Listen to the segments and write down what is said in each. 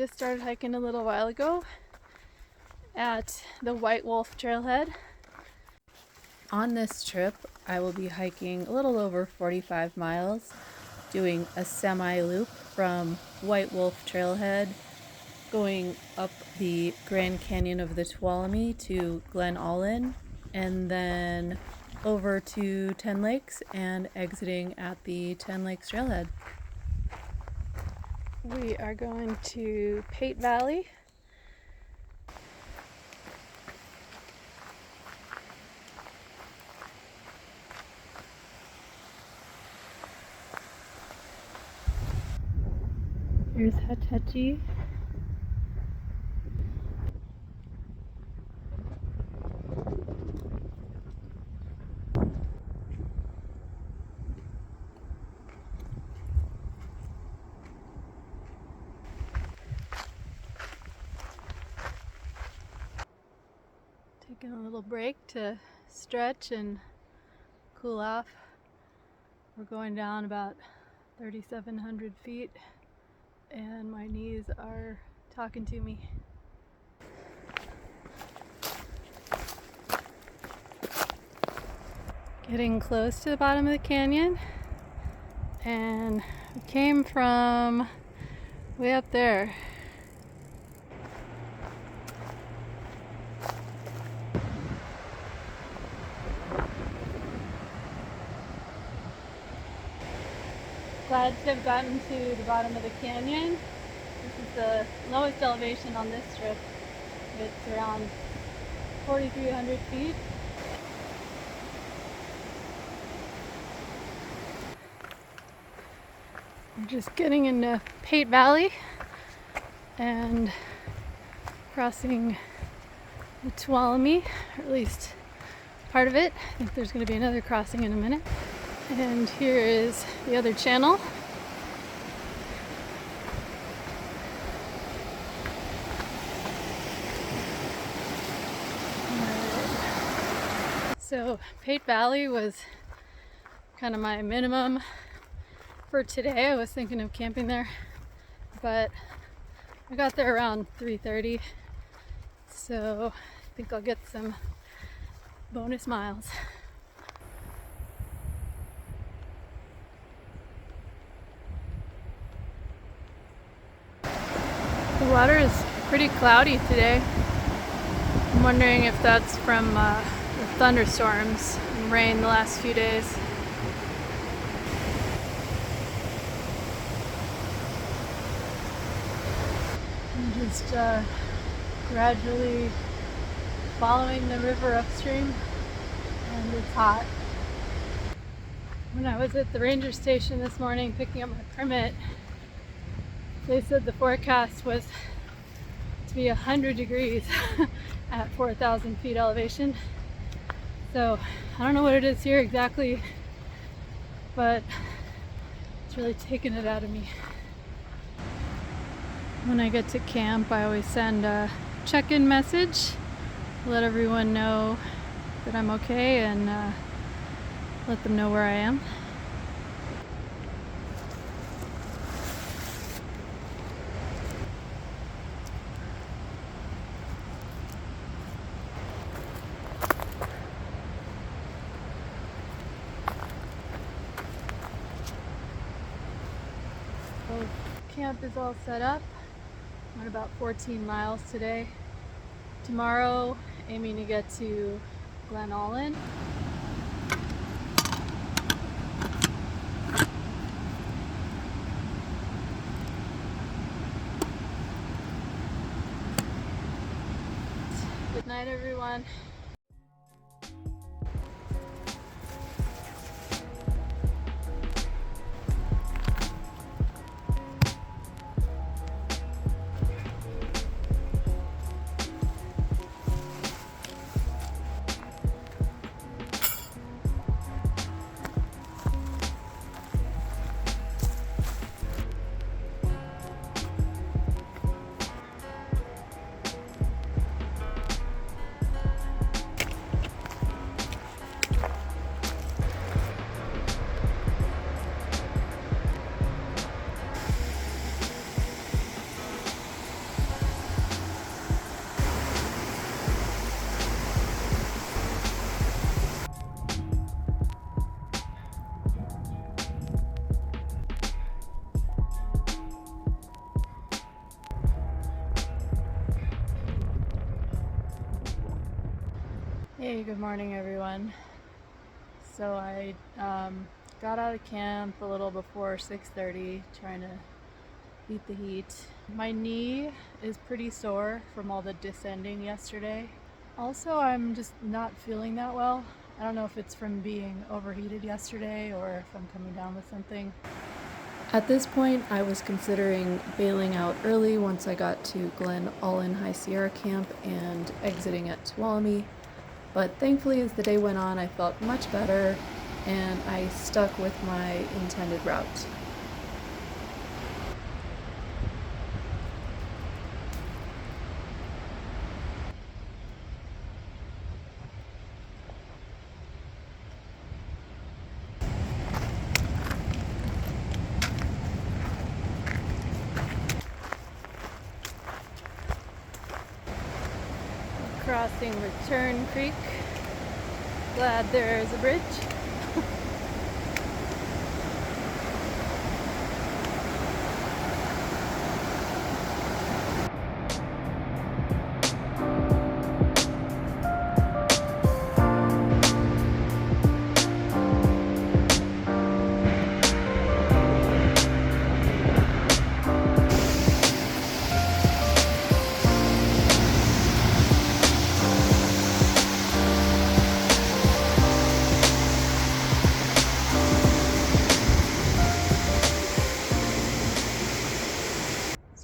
just started hiking a little while ago at the White Wolf Trailhead. On this trip, I will be hiking a little over 45 miles, doing a semi-loop from White Wolf Trailhead, going up the Grand Canyon of the Tuolumne to Glen, Aulin, and then over to Ten Lakes and exiting at the Ten Lakes Trailhead. We are going to Pate Valley. Here's Hatechi. Taking a little break to stretch and cool off. We're going down about 3,700 feet and my knees are talking to me. Getting close to the bottom of the canyon, and we came from way up there. Glad to have gotten to the bottom of the canyon. This is the lowest elevation on this trip. It's around 4,300 feet. We're just getting into Pate Valley and crossing the Tuolumne, or at least part of it. I think there's going to be another crossing in a minute. And here is the other channel. So Pate Valley was kind of my minimum for today. I was thinking of camping there, but I got there around 3:30, so I think I'll get some bonus miles. The water is pretty cloudy today. I'm wondering if that's from the thunderstorms and rain the last few days. I'm just gradually following the river upstream, and it's hot. When I was at the ranger station this morning picking up my permit, they said the forecast was to be 100 degrees at 4,000 feet elevation. So I don't know what it is here exactly, but it's really taken it out of me. When I get to camp, I always send a check-in message, let everyone know that I'm okay, and let them know where I am. So camp is all set up. I'm at about 14 miles today. Tomorrow, aiming to get to Glen, Aulin. Good night, everyone. Hey, good morning everyone. So I got out of camp a little before 6:30, trying to beat the heat. My knee is pretty sore from all the descending yesterday. Also, I'm just not feeling that well. I don't know if it's from being overheated yesterday or if I'm coming down with something. At this point, I was considering bailing out early once I got to Glen, Aulin High Sierra Camp and exiting at Tuolumne. But thankfully, as the day went on, I felt much better and I stuck with my intended route. Crossing Return Creek. Glad there's a bridge.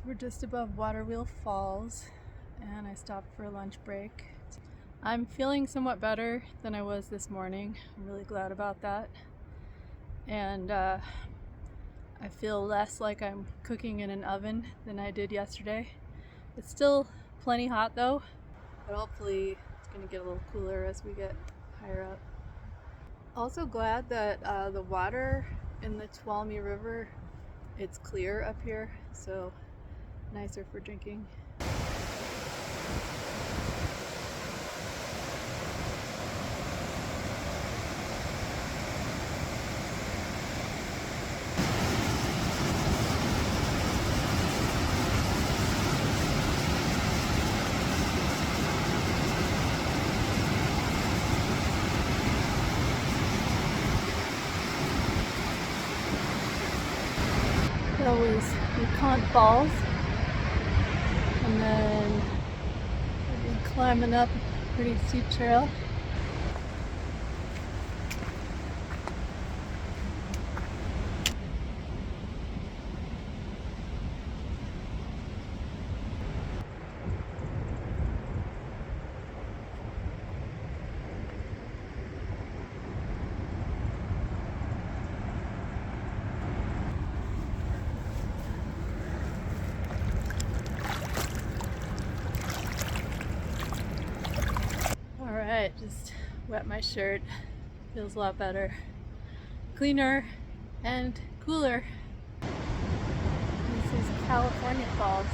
We're just above Waterwheel Falls and I stopped for a lunch break. I'm feeling somewhat better than I was this morning. I'm really glad about that. And I feel less like I'm cooking in an oven than I did yesterday. It's still plenty hot though, but hopefully it's going to get a little cooler as we get higher up. Also glad that the water in the Tuolumne River, it's clear up here, so nicer for drinking. That was LeConte Falls. And then we've been climbing up a pretty steep trail. Alright, just wet my shirt. Feels a lot better. Cleaner and cooler. This is California Falls.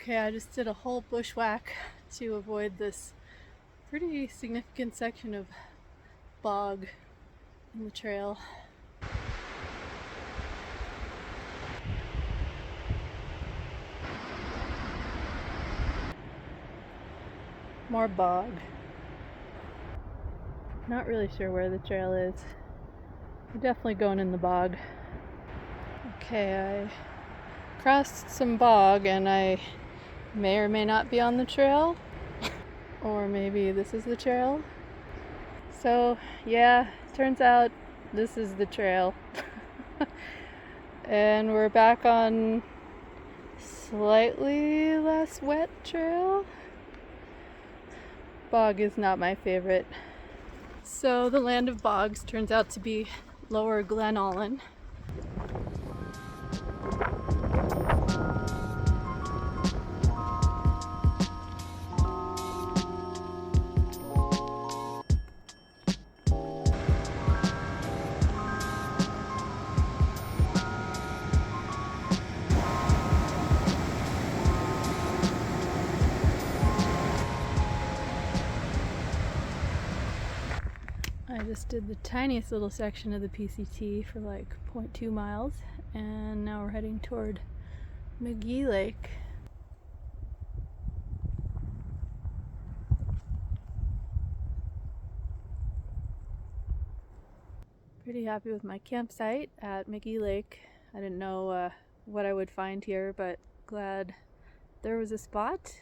Okay, I just did a whole bushwhack to avoid this pretty significant section of bog in the trail. More bog. Not really sure where the trail is. We're definitely going in the bog. Okay, I crossed some bog and I may or may not be on the trail. Or maybe this is the trail. So yeah, turns out this is the trail. And we're back on slightly less wet trail. Bog is not my favorite. So the land of bogs turns out to be lower Glen Aulin. just did the tiniest little section of the PCT for like 0.2 miles, and now we're heading toward McGee Lake. Pretty happy with my campsite at McGee Lake. I didn't know what I would find here, but glad there was a spot.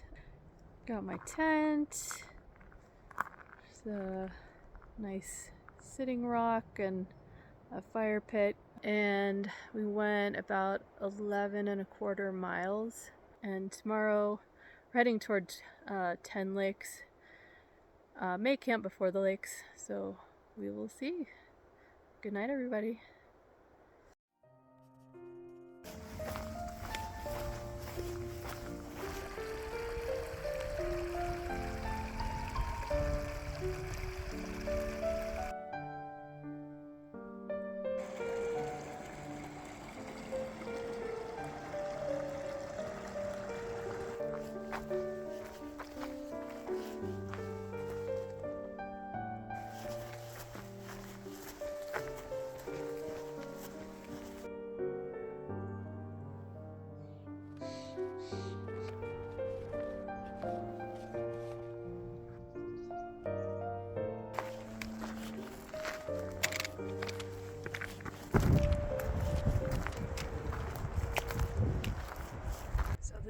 Got my tent. There's a nice sitting rock and a fire pit, and we went about 11.25 miles, and tomorrow we're heading towards 10 Lakes. May camp before the lakes, so we will see. Good night, everybody.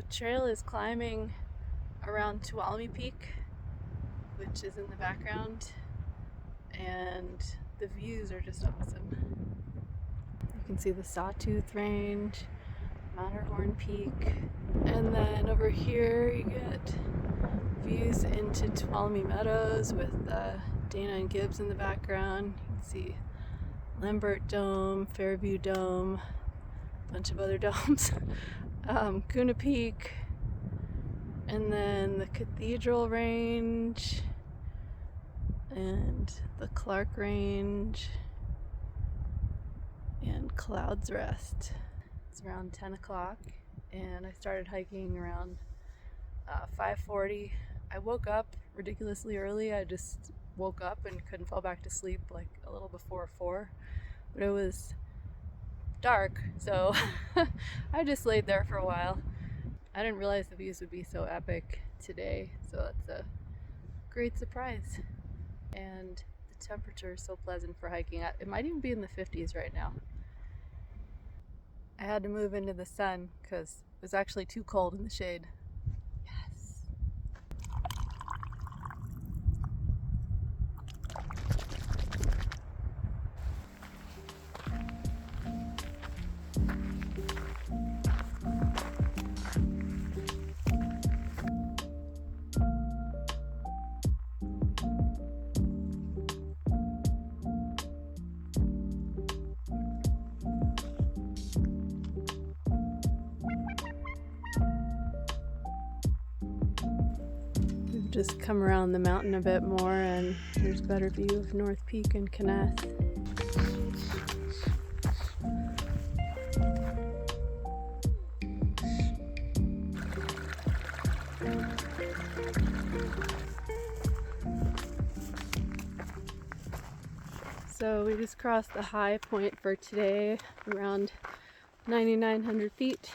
Trail is climbing around Tuolumne Peak, which is in the background, and the views are just awesome. You can see the Sawtooth Range, Matterhorn Peak, and then over here you get views into Tuolumne Meadows with Dana and Gibbs in the background. You can see Lambert Dome, Fairview Dome, a bunch of other domes. Kuna Peak, and then the Cathedral Range, and the Clark Range, and Clouds Rest. It's around 10 o'clock, and I started hiking around 5:40. I woke up ridiculously early. I just woke up and couldn't fall back to sleep like a little before 4, but it was dark, so I just laid there for a while. I didn't realize the views would be so epic today, so that's a great surprise. And the temperature is so pleasant for hiking. It might even be in the 50s right now. I had to move into the sun because it was actually too cold in the shade. Yes. Just come around the mountain a bit more, and there's a better view of North Peak and Kenneth. So we just crossed the high point for today, around 9,900 feet.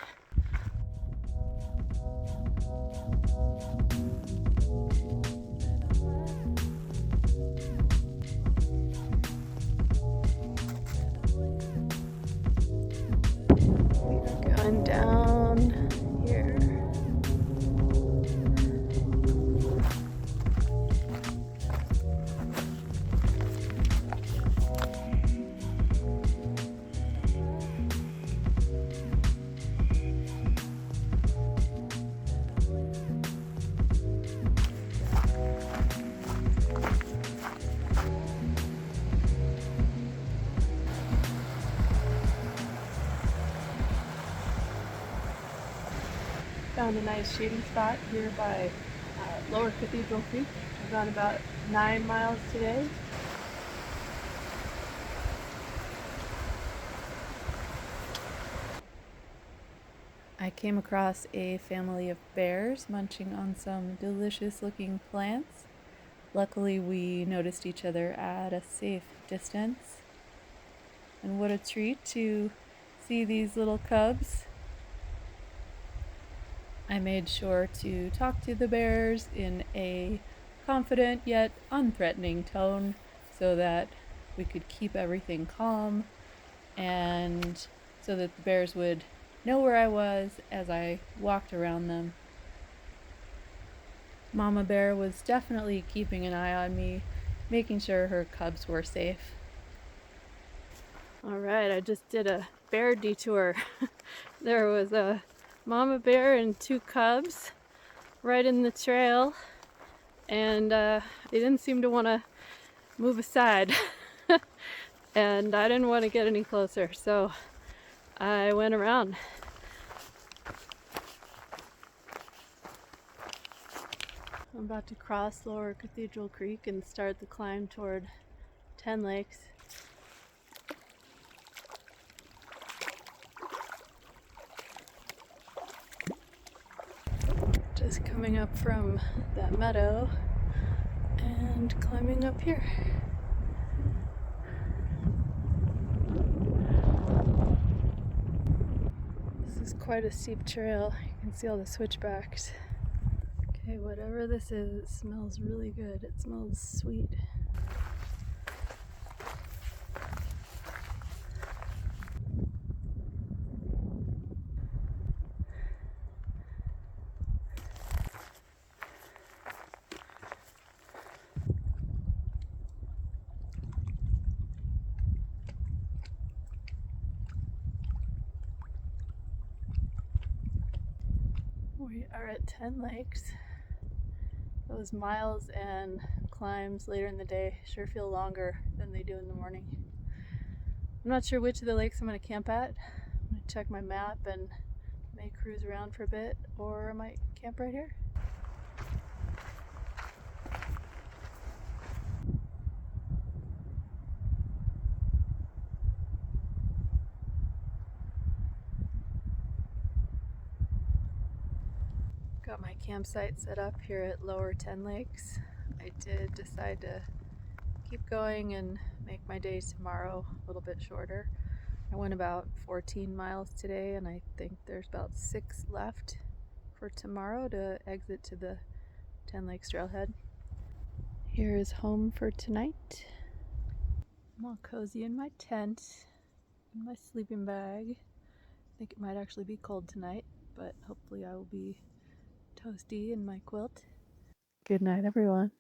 Going down here. Found a nice shady spot here by Lower Cathedral Creek. I've gone about 9 miles today. I came across a family of bears munching on some delicious looking plants. Luckily, we noticed each other at a safe distance. And what a treat to see these little cubs. I made sure to talk to the bears in a confident yet unthreatening tone so that we could keep everything calm and so that the bears would know where I was as I walked around them. Mama Bear was definitely keeping an eye on me, making sure her cubs were safe. All right, I just did a bear detour. There was a mama bear and 2 cubs right in the trail, and they didn't seem to want to move aside. And I didn't want to get any closer, so I went around. I'm about to cross Lower Cathedral Creek and start the climb toward 10 Lakes. Just coming up from that meadow and climbing up here. This is quite a steep trail. You can see all the switchbacks. Okay, whatever this is, it smells really good. It smells sweet. We are at 10 Lakes. Those miles and climbs later in the day sure feel longer than they do in the morning. I'm not sure which of the lakes I'm going to camp at. I'm going to check my map and may cruise around for a bit, or I might camp right here. Got my campsite set up here at Lower 10 Lakes. I did decide to keep going and make my day tomorrow a little bit shorter. I went about 14 miles today, and I think there's about 6 left for tomorrow to exit to the 10 Lakes trailhead. Here is home for tonight. I'm all cozy in my tent, in my sleeping bag. I think it might actually be cold tonight, but hopefully I will be toasty in my quilt. Good night, everyone.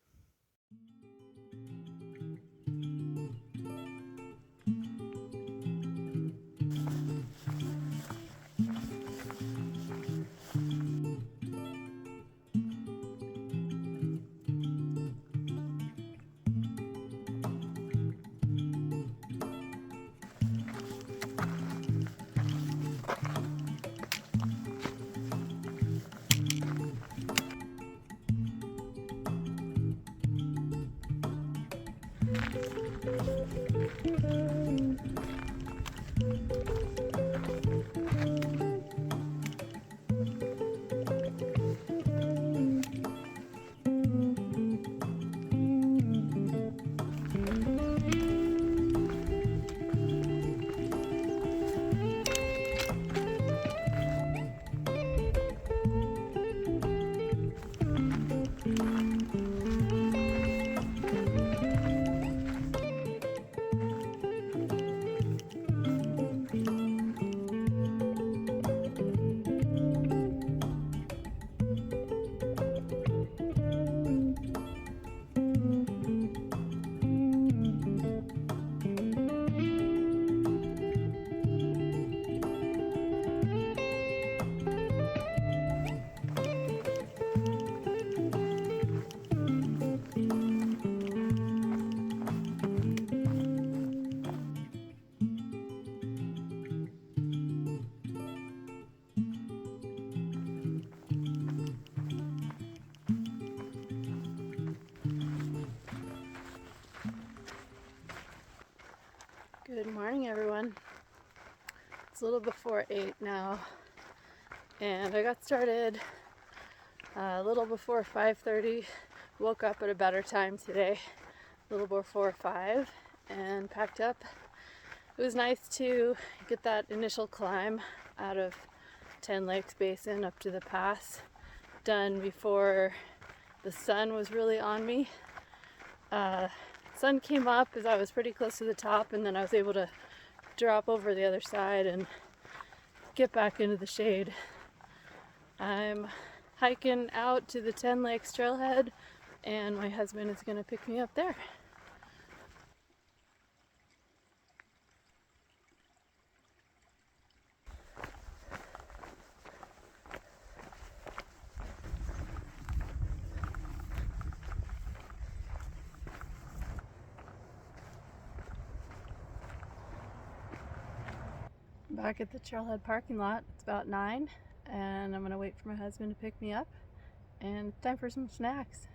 Good morning, everyone. It's a little before 8 now, and I got started a little before 5:30 woke up at a better time today, a little before 5, and packed up. It was nice to get that initial climb out of Ten Lakes Basin up to the pass done before the sun was really on me. Sun came up as I was pretty close to the top, and then I was able to drop over the other side and get back into the shade. I'm hiking out to the Ten Lakes trailhead, and my husband is going to pick me up there. Back at the trailhead parking lot. It's about 9, and I'm gonna wait for my husband to pick me up, and time for some snacks.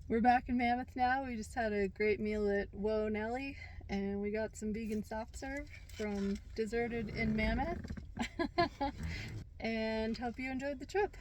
We're back in Mammoth now. We just had a great meal at Whoa Nelly, and we got some vegan soft serve from Deserted in Mammoth. And hope you enjoyed the trip.